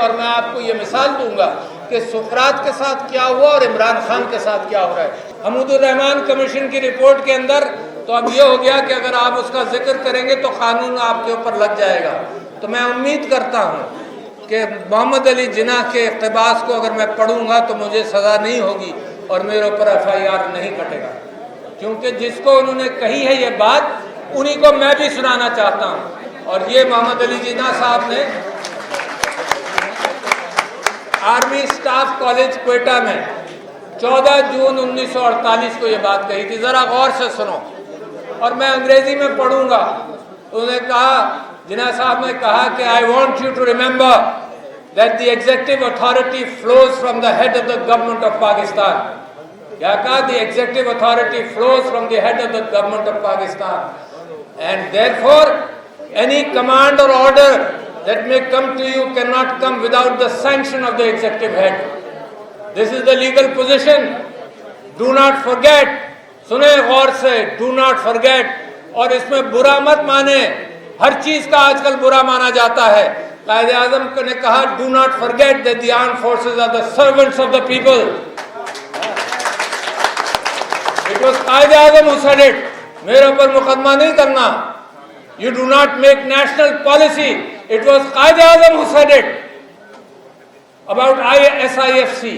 اور میں آپ کو یہ مثال دوں گا کہ سقراط کے ساتھ کیا ہوا اور عمران خان کے ساتھ کیا ہو رہا ہے۔ حمود الرحمان کمیشن کی رپورٹ کے اندر تو اب یہ ہو گیا کہ اگر آپ اس کا ذکر کریں گے تو قانون آپ کے اوپر لگ جائے گا۔ تو میں امید کرتا ہوں کہ محمد علی جناح کے اقتباس کو اگر میں پڑھوں گا تو مجھے سزا نہیں ہوگی اور میرے اوپر FIR نہیں کٹے گا، کیونکہ جس کو انہوں نے کہی ہے یہ بات انہی کو میں بھی سنانا چاہتا ہوں۔ اور یہ محمد علی جناح صاحب نے آرمی سٹاف کالج کوئٹہ میں 14 جون 1948 کو یہ بات کہی تھی۔ ذرا غور سے سنو اور میں انگریزی میں پڑھوں گا۔ انہوں نے کہا، جناح صاحب نے کہا کہ I want you to remember that the executive authority flows from the head of the government of Pakistan۔ کیا کہا؟ The executive authority flows from the head of the government of Pakistan and therefore any command or order that may come to you cannot come without the sanction of the executive head۔ This is the legal position۔ Do not forget، سنیں غور سے، do not forget۔ اور اس میں برا مت مانے، ہر چیز کا آج کل برا مانا جاتا ہے۔ قائد اعظم نے کہا do not forget that the armed forces are the servants of the people۔ It was Quaid Azam who said it۔ میرے اوپر مقدمہ نہیں کرنا۔ You do not make national policy۔ It was Quaid Azam who said it about SIFC۔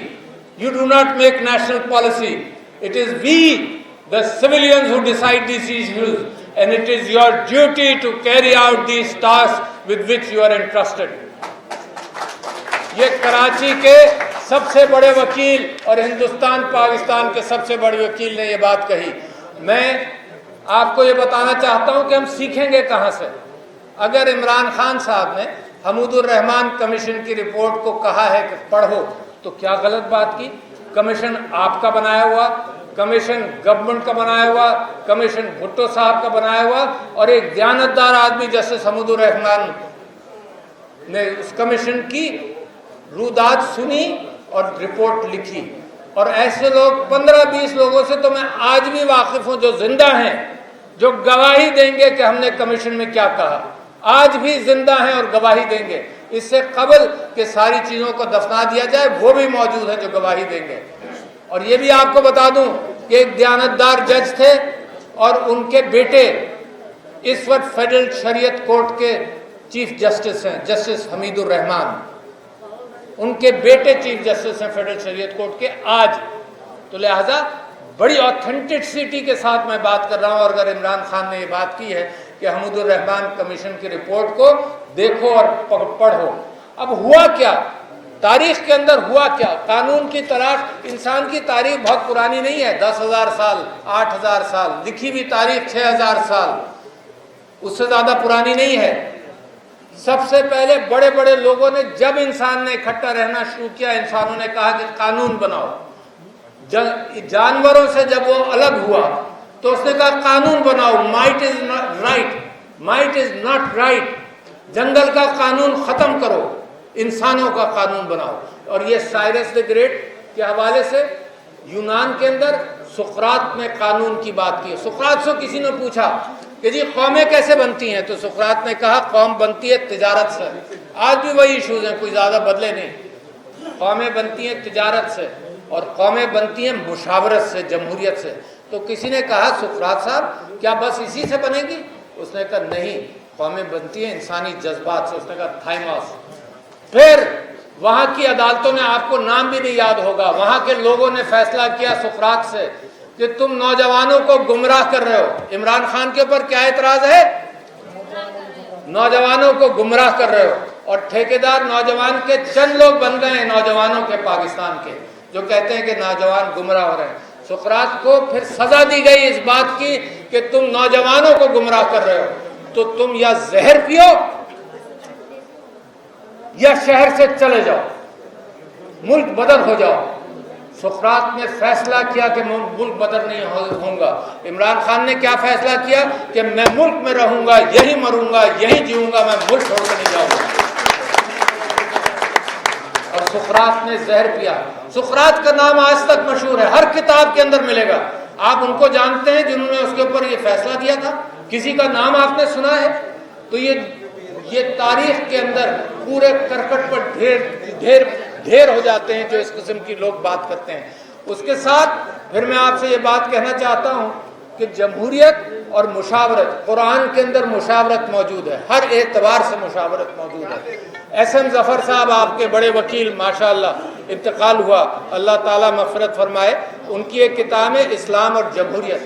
You do not make national policy۔ It is we, the civilians, who decide these issues and it is your duty to carry out these tasks with which you are entrusted۔ یہ کراچی کے سب سے بڑے وکیل اور ہندوستان پاکستان کے سب سے بڑے وکیل نے یہ بات کہی۔ میں آپ کو یہ بتانا چاہتا ہوں کہ ہم سیکھیں گے کہاں سے۔ اگر عمران خان صاحب نے حمود الرحمان کمیشن کی رپورٹ کو کہا ہے کہ پڑھو تو کیا غلط بات کی؟ کمیشن آپ کا بنایا ہوا، کمیشن گورنمنٹ کا بنایا ہوا، کمیشن بھٹو صاحب کا بنایا ہوا، اور ایک دیانتدار آدمی جسٹس حمود الرحمان نے اس کمیشن کی رودات سنی اور رپورٹ لکھی۔ اور ایسے لوگ 15-20 لوگوں سے تو میں آج بھی واقف ہوں جو زندہ ہیں، جو گواہی دیں گے کہ ہم نے کمیشن میں کیا کہا، آج بھی زندہ ہیں اور گواہی دیں گے۔ اس سے قبل کہ ساری چیزوں کو دفنا دیا جائے وہ بھی موجود ہیں جو گواہی دیں گے۔ اور یہ بھی آپ کو بتا دوں کہ ایک دیانتدار جج تھے اور ان کے بیٹے اس وقت فیڈرل شریعت کورٹ کے چیف جسٹس ہیں، جسٹس حمید الرحمان۔ ان کے بیٹے چیف جسٹس ہیں فیڈرل شریعت کورٹ کے آج۔ تو لہٰذا بڑی آتھینٹسٹی کے ساتھ میں بات کر رہا ہوں۔ اور اگر عمران خان نے یہ بات کی ہے کہ حمود الرحمان کمیشن کی رپورٹ کو دیکھو اور پڑھو، اب ہوا کیا تاریخ کے اندر؟ ہوا کیا؟ قانون کی تلاش، انسان کی تاریخ بہت پرانی نہیں ہے، 10,000 سال، 8,000 سال، لکھی ہوئی تاریخ 6,000 سال، اس سے زیادہ پرانی نہیں ہے۔ سب سے پہلے بڑے بڑے لوگوں نے، جب انسان نے اکٹھا رہنا شروع کیا، انسانوں نے کہا کہ قانون بناؤ۔ جانوروں سے جب وہ الگ ہوا تو اس نے کہا قانون بناؤ، might is not right, might is not right, جنگل کا قانون ختم کرو، انسانوں کا قانون بناؤ۔ اور یہ سائرس دی گریٹ کے حوالے سے یونان کے اندر سقراط نے قانون کی بات کی۔ سقراط سے کسی نے پوچھا کہ جی قومیں کیسے بنتی ہیں؟ تو سقراط نے کہا قوم بنتی ہے تجارت سے۔ آج بھی وہی ایشوز ہیں، کوئی زیادہ بدلے نہیں۔ قومیں بنتی ہیں تجارت سے اور قومیں بنتی ہیں مشاورت سے، جمہوریت سے۔ تو کسی نے کہا سقراط صاحب کیا بس اسی سے بنے گی؟ اس نے کہا نہیں، قومیں بنتی ہیں انسانی جذبات سے۔ اس نے کہا تھائماس۔ پھر وہاں کی عدالتوں نے، آپ کو نام بھی نہیں یاد ہوگا، وہاں کے لوگوں نے فیصلہ کیا سقراط سے کہ تم نوجوانوں کو گمراہ کر رہے ہو۔ عمران خان کے اوپر کیا اعتراض ہے؟ نوجوانوں کو گمراہ کر رہے ہو۔ اور ٹھیکیدار نوجوان کے چند لوگ بن گئے ہیں نوجوانوں کے پاکستان کے، جو کہتے ہیں کہ نوجوان گمراہ ہو رہے ہیں۔ سقراط کو پھر سزا دی گئی اس بات کی کہ تم نوجوانوں کو گمراہ کر رہے ہو، تو تم یا زہر پیو یا شہر سے چلے جاؤ، ملک بدر ہو جاؤ۔ سقراط نے فیصلہ کیا کہ میں ملک بدر نہیں ہوں گا۔ عمران خان نے کیا فیصلہ کیا کہ میں ملک میں رہوں گا، یہی مروں گا، یہی جیوں گا، میں ملک چھوڑ کے نہیں جاؤں گا۔ اور سقراط نے زہر پیا۔ سقراط کا نام آج تک مشہور ہے، ہر کتاب کے اندر ملے گا۔ آپ ان کو جانتے ہیں جنہوں نے اس کے اوپر یہ فیصلہ دیا تھا؟ کسی کا نام آپ نے سنا ہے؟ تو یہ تاریخ کے اندر پورے کرکٹ پر ڈھیر ہو جاتے ہیں جو اس قسم کی لوگ بات کرتے ہیں۔ اس کے ساتھ پھر میں آپ سے یہ بات کہنا چاہتا ہوں کہ جمہوریت اور مشاورت، قرآن کے اندر مشاورت موجود ہے، ہر اعتبار سے مشاورت موجود ہے۔ ایس ایم ظفر صاحب آپ کے بڑے وکیل ماشاءاللہ انتقال ہوا، اللہ تعالیٰ مغفرت فرمائے، ان کی ایک کتاب ہے اسلام اور جمہوریت،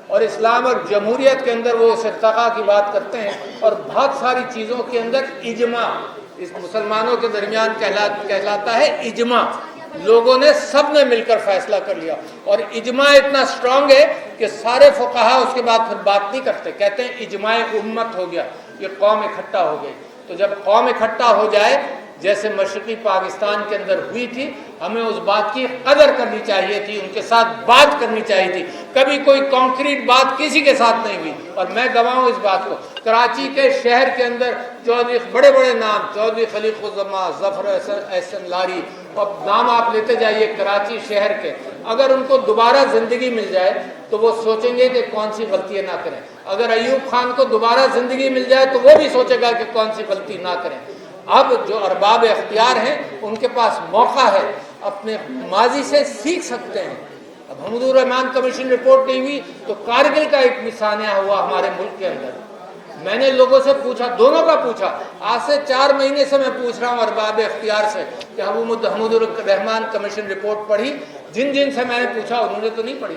اور اسلام اور جمہوریت کے اندر وہ اس ارتقاء کی بات کرتے ہیں، اور بہت ساری چیزوں کے اندر اجماع اس مسلمانوں کے درمیان کہلاتا ہے اجماع، لوگوں نے سب نے مل کر فیصلہ کر لیا، اور اجماع اتنا سٹرونگ ہے کہ سارے فقہا اس کے بعد پھر بات نہیں کرتے، کہتے ہیں اجماع امت ہو گیا، یہ قوم اکٹھا ہو گئی۔ تو جب قوم اکٹھا ہو جائے جیسے مشرقی پاکستان کے اندر ہوئی تھی، ہمیں اس بات کی قدر کرنی چاہیے تھی، ان کے ساتھ بات کرنی چاہیے تھی، کبھی کوئی کانکریٹ بات کسی کے ساتھ نہیں ہوئی، اور میں گواہ ہوں اس بات کو۔ کراچی کے شہر کے اندر چودھری بڑے بڑے نام، چودھری خلیق الزماں، ظفر احسن لاری، اب نام آپ لیتے جائیے کراچی شہر کے، اگر ان کو دوبارہ زندگی مل جائے تو وہ سوچیں گے کہ کون سی غلطیاں نہ کریں، اگر ایوب خان کو دوبارہ زندگی مل جائے تو وہ بھی سوچے گا کہ کون سی غلطی نہ کریں۔ اب جو ارباب اختیار ہیں ان کے پاس موقع ہے، اپنے ماضی سے سیکھ سکتے ہیں۔ اب حمود الرحمان کمیشن رپورٹ نہیں ہوئی تو کارگل کا ایک سانحہ ہوا ہمارے ملک کے اندر، میں نے لوگوں سے پوچھا، دونوں کا پوچھا، آج سے 4 مہینے سے میں پوچھ رہا ہوں ارباب اختیار سے کہ حمود الرحمان کمیشن رپورٹ پڑھی، جن سے میں نے پوچھا انہوں نے تو نہیں پڑھی۔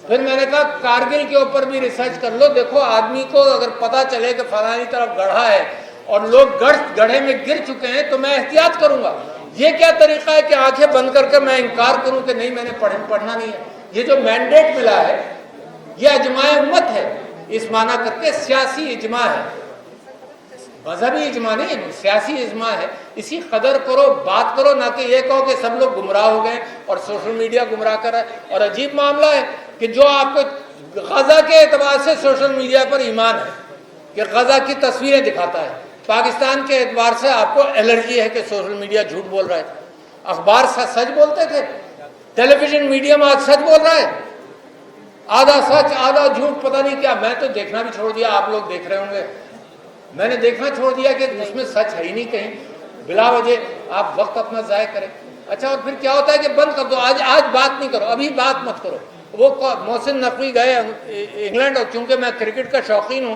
پھر میں نے کہا کارگل کے اوپر بھی ریسرچ کر لو، دیکھو آدمی کو اگر پتا چلے کہ فلانی طرف گڑھا ہے اور لوگ گڑھے میں گر چکے ہیں تو میں احتیاط کروں گا۔ یہ کیا طریقہ ہے کہ آنکھیں بند کر کے میں انکار کروں کہ نہیں میں نے پڑھنا نہیں ہے؟ یہ جو مینڈیٹ ملا ہے یہ اجماع امت ہے، اس معنی کر کے سیاسی اجماع ہے، مذہبی اجماع نہیں ہے، سیاسی اجماع ہے۔ اسی قدر کرو، بات کرو، نہ کہ یہ کہو کہ سب لوگ گمراہ ہو گئے اور سوشل میڈیا گمراہ کر رہا ہے۔ اور عجیب معاملہ ہے کہ جو آپ کو غزہ کے اعتبار سے سوشل میڈیا پر ایمان ہے کہ غزہ کی تصویریں دکھاتا ہے، پاکستان کے اعتبار سے آپ کو الرجی ہے کہ سوشل میڈیا جھوٹ بول رہا ہے، اخبار سچ بولتے تھے، ٹیلی ویژن میڈیم آج سچ بول رہا ہے، آدھا سچ آدھا جھوٹ، پتہ نہیں کیا۔ میں تو دیکھنا بھی چھوڑ دیا، آپ لوگ دیکھ رہے ہوں گے، میں نے دیکھنا چھوڑ دیا کہ اس میں سچ ہے ہی نہیں کہیں، بلا وجہ آپ وقت اپنا ضائع کریں۔ اچھا، اور پھر کیا ہوتا ہے کہ بند کر دو، آج بات نہیں کرو، ابھی بات مت کرو۔ وہ محسن نقوی گئے انگلینڈ، اور چونکہ میں کرکٹ کا شوقین ہوں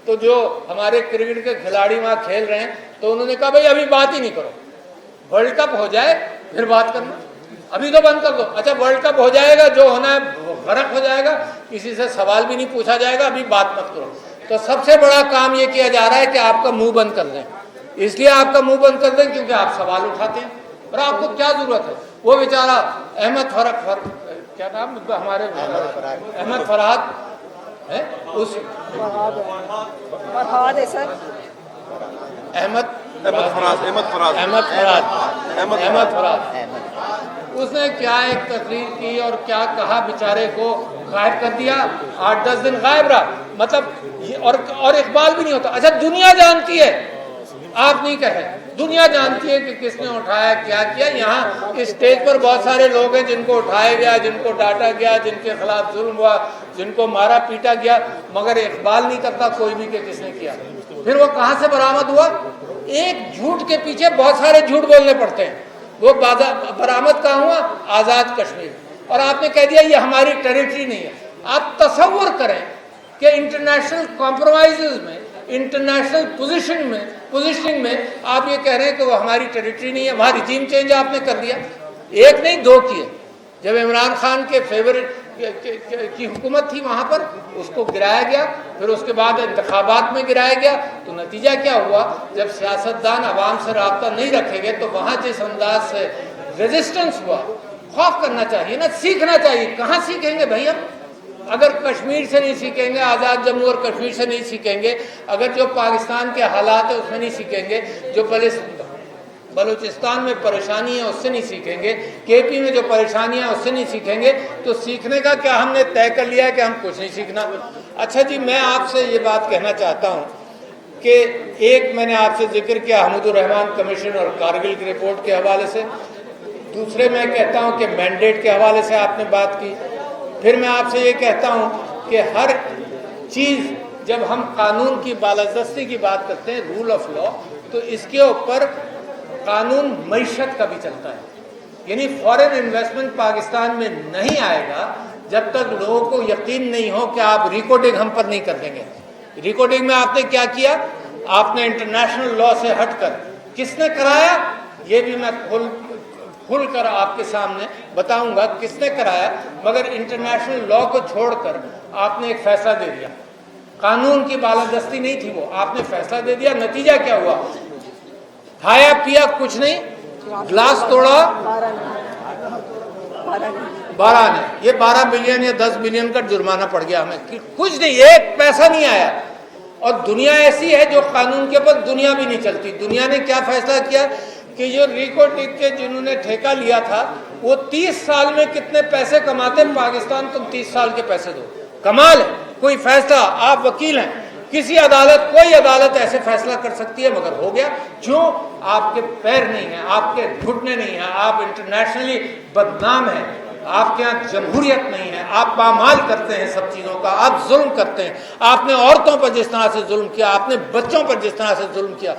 تو جو ہمارے کرکٹ کے کھلاڑی وہاں کھیل رہے ہیں تو انہوں نے کہا بھائی ابھی بات ہی نہیں کرو، ورلڈ کپ ہو جائے پھر بات کرنا، ابھی تو بند کر دو۔ اچھا، ورلڈ کپ ہو جائے گا، جو ہونا ہے غرق ہو جائے گا، کسی سے سوال بھی نہیں پوچھا جائے گا، ابھی بات مت کرو۔ تو سب سے بڑا کام یہ کیا جا رہا ہے کہ آپ کا منہ بند کر دیں، اس لیے آپ کا منہ بند کر دیں کیونکہ آپ سوال اٹھاتے ہیں، اور آپ کو کیا ضرورت ہے؟ وہ بیچارہ احمد کیا نام ہمارے احمد فرحات ہے، اس احمد فرحات اس نے کیا ایک تقریر کی اور کیا کہا، بیچارے کو غائب کر دیا، 8-10 دن غائب رہا، مطلب اور اقبال بھی نہیں ہوتا۔ اچھا، دنیا جانتی ہے، آپ نہیں کہہ رہے، دنیا جانتی ہے کہ کس نے اٹھایا، کیا کیا۔ یہاں اسٹیج پر بہت سارے لوگ ہیں جن کو اٹھایا گیا، جن کو ڈانٹا گیا، جن کے خلاف ظلم ہوا، جن کو مارا پیٹا گیا، مگر اقبال نہیں کرتا کوئی بھی کہ کس نے کیا۔ پھر وہ کہاں سے برآمد ہوا؟ ایک جھوٹ کے پیچھے بہت سارے جھوٹ بولنے پڑتے ہیں۔ وہ برآمد کہاں ہوا؟ آزاد کشمیر، اور آپ نے کہہ دیا یہ ہماری ٹیریٹری نہیں ہے۔ آپ تصور کریں کہ انٹرنیشنل کمپرومائزز میں، انٹرنیشنل پوزیشننگ میں آپ یہ کہہ رہے ہیں کہ وہ ہماری ٹیریٹری نہیں ہے، وہاں ریجیم چینج آپ نے کر دیا، ایک نہیں 2 کیے۔ جب عمران خان کے فیورٹ کی حکومت تھی وہاں پر اس کو گرایا گیا، پھر اس کے بعد انتخابات میں گرایا گیا، تو نتیجہ کیا ہوا؟ جب سیاستدان عوام سے رابطہ نہیں رکھیں گے تو وہاں جس انداز سے ریزسٹنس ہوا، خوف کرنا چاہیے نا، سیکھنا چاہیے۔ کہاں سیکھیں گے بھائی ہم؟ اگر کشمیر سے نہیں سیکھیں گے، آزاد جموں اور کشمیر سے نہیں سیکھیں گے، اگر جو پاکستان کے حالات ہیں اس میں نہیں سیکھیں گے، جو بلوچستان میں پریشانی ہے اس سے نہیں سیکھیں گے، کے پی میں جو پریشانیاں ہیں اس سے نہیں سیکھیں گے، تو سیکھنے کا کیا ہم نے طے کر لیا ہے کہ ہم کچھ نہیں سیکھنا۔ اچھا جی، میں آپ سے یہ بات کہنا چاہتا ہوں کہ ایک میں نے آپ سے ذکر کیا حمود الرحمان کمیشن اور کارگل کی رپورٹ کے حوالے سے، دوسرے میں کہتا ہوں کہ مینڈیٹ کے حوالے سے آپ نے بات کی، پھر میں آپ سے یہ کہتا ہوں کہ ہر چیز جب ہم قانون کی بالادستی کی بات کرتے ہیں، رول آف لا، تو اس کے اوپر قانون معیشت کا بھی چلتا ہے. یعنی فورن انویسٹمنٹ پاکستان میں نہیں آئے گا جب تک لوگوں کو یقین نہیں ہو کہ آپ ریکارڈنگ ہم پر نہیں کر دیں گے. ریکارڈنگ میں آپ نے کیا کیا؟ آپ نے انٹرنیشنل لا سے ہٹ کر کس نے کرایا؟ یہ بھی میں کھل کر آپ کے سامنے بتاؤں گا کس نے کرایا. مگر انٹرنیشنل لا کو چھوڑ کر آپ نے ایک فیصلہ دے دیا. قانون کی بالادستی نہیں تھی وہ، آپ نے فیصلہ دے دیا. نتیجہ کیا ہوا؟ کھایا پیا کچھ نہیں، گلاس توڑا 12 نے، یہ 12 بلین یا 10 بلین کا جرمانہ پڑ گیا ہمیں. کچھ نہیں، ایک پیسہ نہیں آیا. اور دنیا ایسی ہے جو قانون کے اوپر دنیا بھی نہیں چلتی. دنیا نے کیا فیصلہ کیا کہ جو ریکو ٹک کے جنہوں نے ٹھیکہ لیا تھا وہ 30 سال میں کتنے پیسے کماتے، پاکستان تم 30 سال کے پیسے دو. کمال ہے. کوئی فیصلہ، آپ وکیل ہیں، کسی عدالت، کوئی عدالت ایسے فیصلہ کر سکتی ہے، مگر ہو گیا. کیوں؟ آپ کے پیر نہیں ہیں، آپ کے گھٹنے نہیں ہیں، آپ انٹرنیشنلی بدنام ہیں، آپ کے یہاں جمہوریت نہیں ہے، آپ پامال کرتے ہیں سب چیزوں کا، آپ ظلم کرتے ہیں. آپ نے عورتوں پر جس طرح سے ظلم کیا، آپ نے بچوں پر جس طرح سے ظلم کیا،